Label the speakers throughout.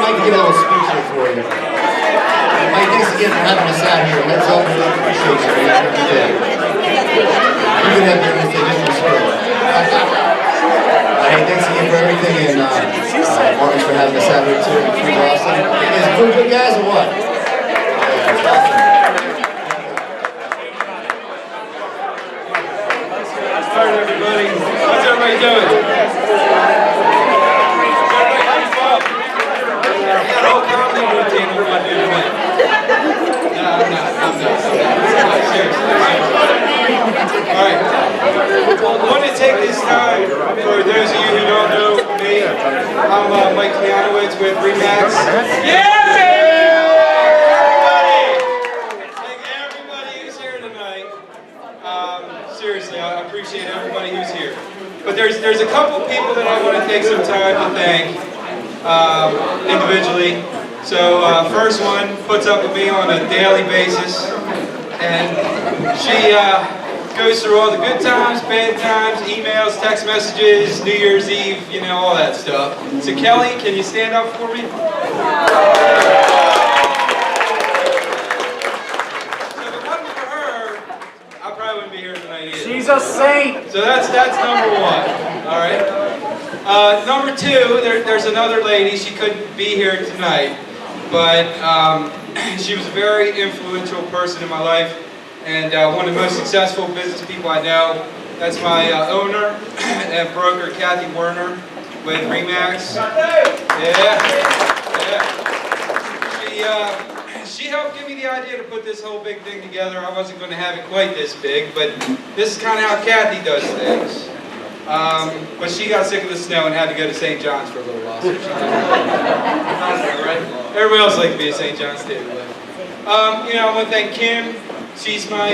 Speaker 1: Mike to get a little speech here for you. Mike, thanks again for having us out here. Let's all appreciate you. You can have your message in spirit. Hey, thanks again for everything, and Martin for having us out here too. It's pretty awesome. You guys cool good guys or what? Yeah, it's awesome.
Speaker 2: All right, everybody. How's everybody doing? Alright, I want to take this time, for those of you who don't know me, I'm Mike Klijanowicz with Remax. Yeah, baby! Everybody who's here tonight, seriously, I appreciate everybody who's here. But there's a couple people that I want to take some time to thank individually. So first one puts up with me on a daily basis, and she goes through all the good times, bad times, emails, text messages, New Year's Eve, you know, all that stuff. So Kelly, can you stand up for me? So if it wasn't for her, I probably wouldn't be here tonight either.
Speaker 3: She's a saint!
Speaker 2: So that's number one, all right? Number two, there's another lady, she couldn't be here tonight, but she was a very influential person in my life, and one of the most successful business people I know. That's my owner and broker, Kathy Werner, with Remax. Yeah. She helped give me the idea to put this whole big thing together. I wasn't going to have it quite this big, but this is kind of how Kathy does things. But she got sick of the snow and had to go to St. John's for a little while. So right? Everybody else likes to be at St. John's too. But, you know, I want to thank Kim. She's my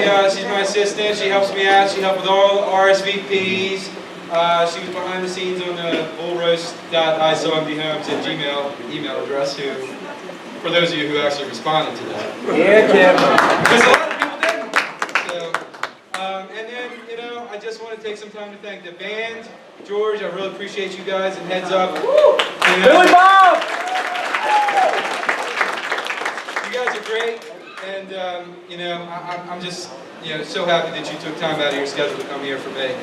Speaker 2: assistant. She helps me out. She helped with all RSVPs. She was behind the scenes on the bullroast.isomdhomes at Gmail email address. Who, for those of you who actually responded to that.
Speaker 3: Yeah, Kim.
Speaker 2: Because a lot of people didn't. So, and then, you know, I just want to take some time to thank the band. George, I really appreciate you guys, and heads up.
Speaker 3: Billy Bob!
Speaker 2: You guys are great, and you know, I'm just, you know, so happy that you took time out of your schedule to come here for me.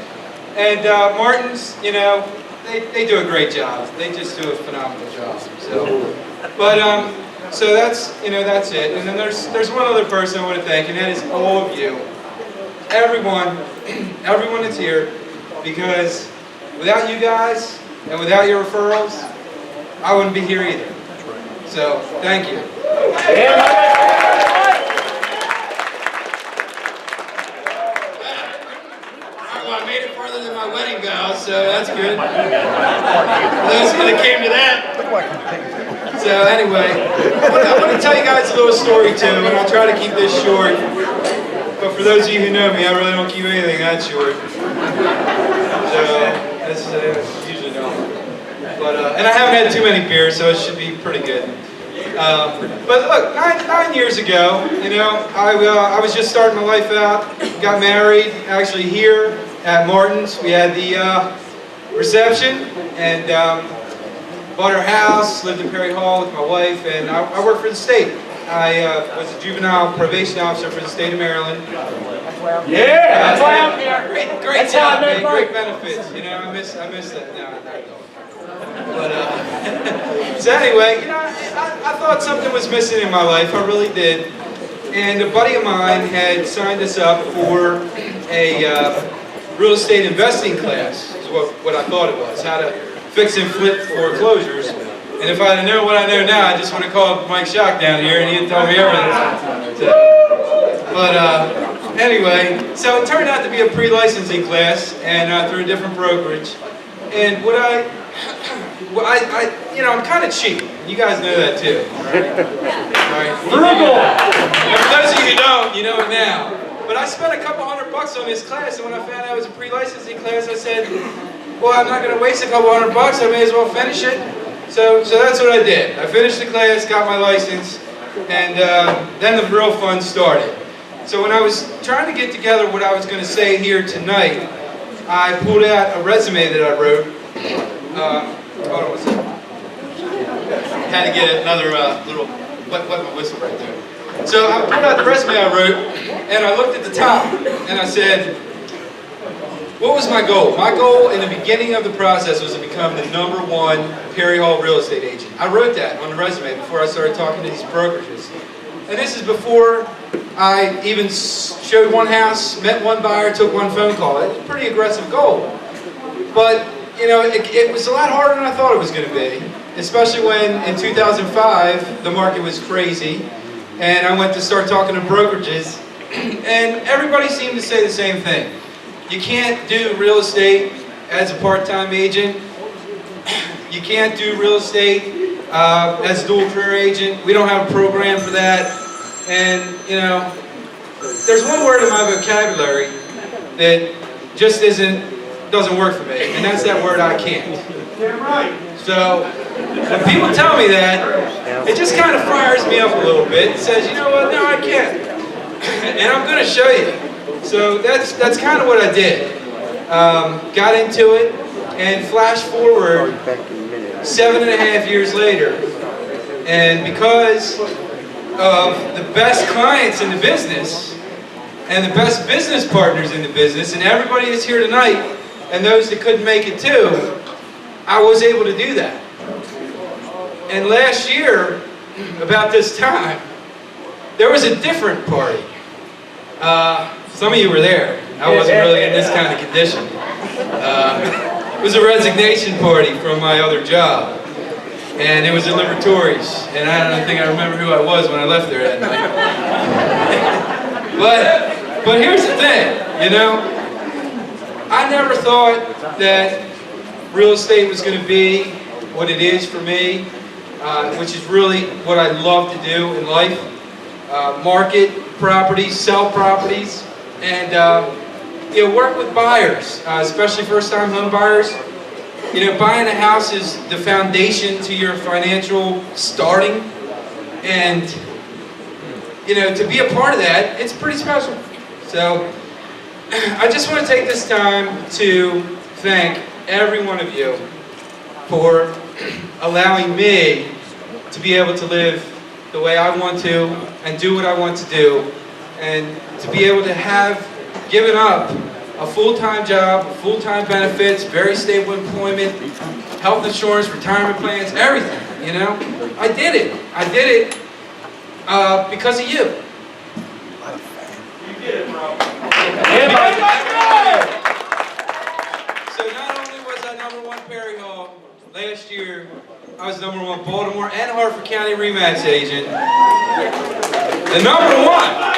Speaker 2: And Martin's, you know, they do a great job. They just do a phenomenal job. So, but so that's, you know, that's it. And then there's one other person I want to thank, and that is all of you, everyone that's here, because without you guys and without your referrals, I wouldn't be here either. So thank you. Well, I made it farther than my wedding vows, so that's good. For those that came to that. So anyway, I want to tell you guys a little story too, and I'll try to keep this short. But for those of you who know me, I really don't keep anything that short. So that's usually don't. But and I haven't had too many beers, so it should be pretty good. But look, nine years ago, you know, I was just starting my life out. Got married, actually here at Martin's. We had the reception and bought our house. Lived in Perry Hall with my wife, and I worked for the state. I was a juvenile probation officer for the state of Maryland.
Speaker 3: Yeah, that's why I'm here.
Speaker 2: Great job, man. Great benefits. You know, I miss that now. But so anyway, you know, I thought something was missing in my life. I really did. And a buddy of mine had signed us up for a real estate investing class. Is what I thought it was. How to fix and flip foreclosures. And if I had known what I know now, I just would have called Mike Schock down here and he'd tell me everything. So, but anyway, so it turned out to be a pre-licensing class, and through a different brokerage. And what you know, I'm kind of cheap. You guys know that too. All right.
Speaker 3: Frugal.
Speaker 2: And for those of you who don't, you know it now. But I spent a couple $100 on this class, and when I found out it was a pre-licensing class, I said, well, I'm not going to waste a couple $100. I may as well finish it. So that's what I did. I finished the class, got my license, and then the real fun started. So when I was trying to get together what I was going to say here tonight, I pulled out a resume that I wrote. Hold on one second. had to get another little wet my whistle right there. So I pulled out the resume I wrote, and I looked at the top, and I said, what was my goal? My goal in the beginning of the process was to become the #1 Perry Hall real estate agent. I wrote that on the resume before I started talking to these brokerages. And this is before I even showed one house, met one buyer, took one phone call. It was a pretty aggressive goal. But, you know, it was a lot harder than I thought it was going to be. Especially when, in 2005, the market was crazy. And I went to start talking to brokerages. And everybody seemed to say the same thing. You can't do real estate as a part-time agent. You can't do real estate as a dual career agent. We don't have a program for that. And, you know, there's one word in my vocabulary that just doesn't work for me, and that's that word, I can't. So, when people tell me that, it just kind of fires me up a little bit. It says, you know what, no, I can't. And I'm going to show you. So that's kind of what I did. Got into it, and flash forward 7.5 years later, and because of the best clients in the business, and the best business partners in the business, and everybody that's here tonight, and those that couldn't make it too, I was able to do that. And last year, about this time, there was a different party. Some of you were there. I wasn't really in this kind of condition. It was a resignation party from my other job. And it was at Liberatories. And I don't think I remember who I was when I left there that night. But here's the thing, you know. I never thought that real estate was going to be what it is for me, which is really what I love to do in life. Market properties, sell properties, and you know, work with buyers, especially first-time home buyers. You know, buying a house is the foundation to your financial starting, and you know, to be a part of that, it's pretty special. So, I just want to take this time to thank every one of you for allowing me to be able to live the way I want to and do what I want to do, and to be able to have given up a full-time job, full-time benefits, very stable employment, health insurance, retirement plans, everything, you know? I did it. I did it because of you. You did it, bro. So not only was I #1 Perry Hall last year, I was #1 Baltimore and Harford County RE/MAX agent. The #1.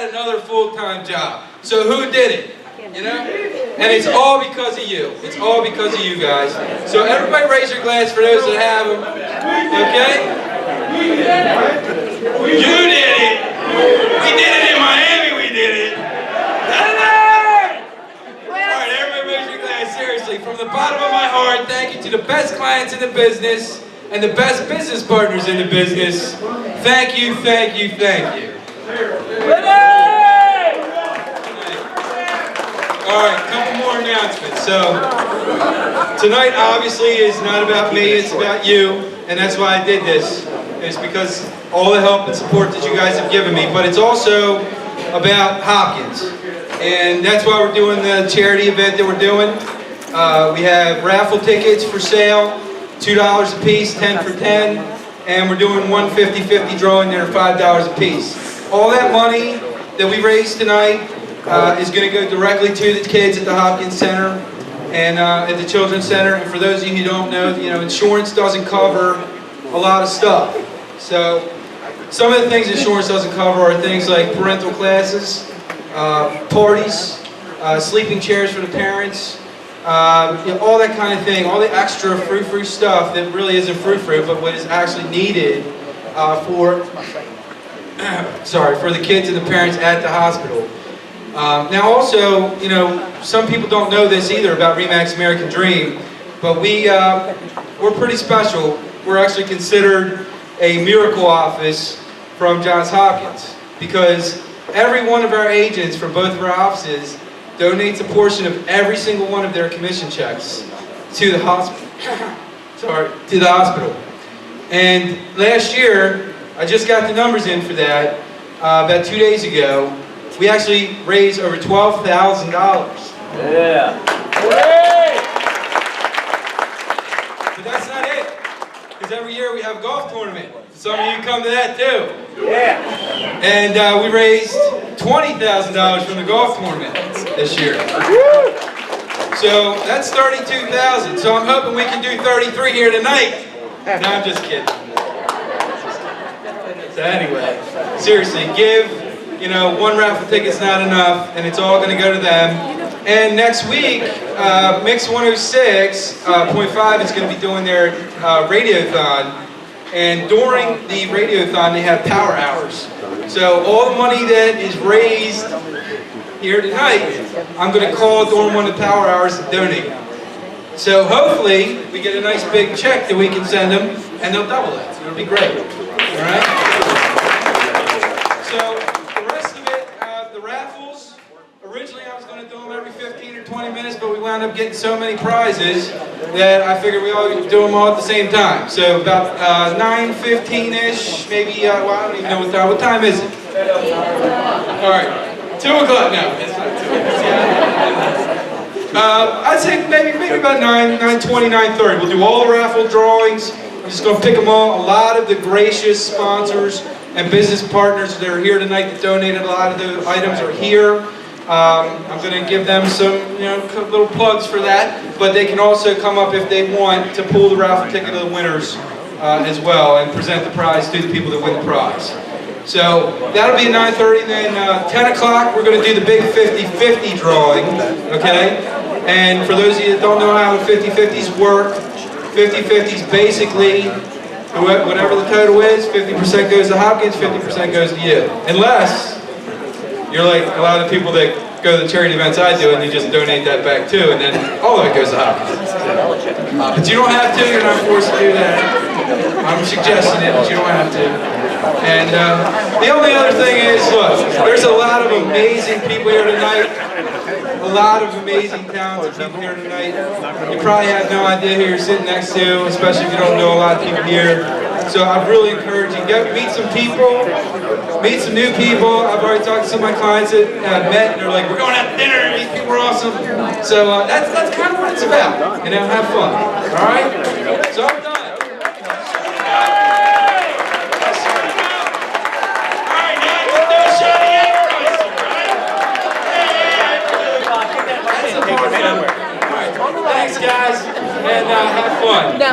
Speaker 2: Another full-time job. So who did it? You know? And it's all because of you. It's all because of you guys. So everybody raise your glass for those that have them. Okay? You did it! We did it in Miami, we did it! Alright, everybody raise your glass. Seriously, from the bottom of my heart, thank you to the best clients in the business and the best business partners in the business. Thank you, thank you, thank you. Alright, a couple more announcements. So, tonight obviously is not about me, it's about you, and that's why I did this. It's because all the help and support that you guys have given me, but it's also about Hopkins. And that's why we're doing the charity event that we're doing. We have raffle tickets for sale, $2 a piece, 10 for 10, and we're doing one 50-50 drawing that are $5 a piece. All that money that we raised tonight is going to go directly to the kids at the Hopkins Center and at the Children's Center. And for those of you who don't know, you know, insurance doesn't cover a lot of stuff. So some of the things insurance doesn't cover are things like parental classes, parties, sleeping chairs for the parents, you know, all that kind of thing, all the extra frou-frou stuff that really isn't frou-frou, but what is actually needed for the kids and the parents at the hospital. Now also, you know, some people don't know this either about RE/MAX American Dream, but we're pretty special. We're actually considered a miracle office from Johns Hopkins, because every one of our agents from both of our offices donates a portion of every single one of their commission checks to the hospital. To the hospital. And last year, I just got the numbers in for that about 2 days ago. We actually raised over $12,000.
Speaker 3: Yeah.
Speaker 2: But that's not it. Because every year we have a golf tournament. Some of you come to that too.
Speaker 3: Yeah.
Speaker 2: And we raised $20,000 from the golf tournament this year. So that's $32,000. So I'm hoping we can do 33 here tonight. No, I'm just kidding. So anyway, seriously, give, one raffle ticket's not enough, and it's all going to go to them. And next week, Mix 106.5 is going to be doing their radiothon. And during the radiothon, they have power hours. So all the money that is raised here tonight, I'm going to call during one of the power hours to donate. So hopefully, we get a nice big check that we can send them, and they'll double it. It'll be great. All right? So the rest of it, the raffles, originally I was going to do them every 15 or 20 minutes, but we wound up getting so many prizes that I figured we all do them all at the same time. So about 9:15-ish, maybe, I don't even know what time. What time is it? All right, 2 o'clock now. It's not 2 o'clock. I'd say maybe about 9:20, 9:30. We'll do all the raffle drawings. I'm just going to pick them all. A lot of the gracious sponsors and business partners that are here tonight that donated a lot of the items are here. I'm going to give them some, little plugs for that, but they can also come up if they want to pull the raffle ticket of the winners as well and present the prize to the people that win the prize. So that'll be at 9:30. Then 10 o'clock we're going to do the big 50-50 drawing. Okay, and for those of you that don't know how the 50-50s work, 50-50s basically whatever the total is, 50% goes to Hopkins, 50% goes to you, unless you're like a lot of the people that go to the charity events I do, and you just donate that back too, and then all of it goes to Hopkins. But you don't have to, you're not forced to do that. I'm suggesting it, but you don't have to. And the only other thing is, look, there's a lot of amazing people here tonight. A lot of amazing, talented people here tonight. You probably have no idea who you're sitting next to, especially if you don't know a lot of people here. So I really encourage you, meet some people, meet some new people. I've already talked to some of my clients that I've met, and they're like, we're going out to dinner, and these people are awesome. So that's kind of what it's about, have fun, all right? So I'm done. Thanks, guys, and have fun.
Speaker 4: No.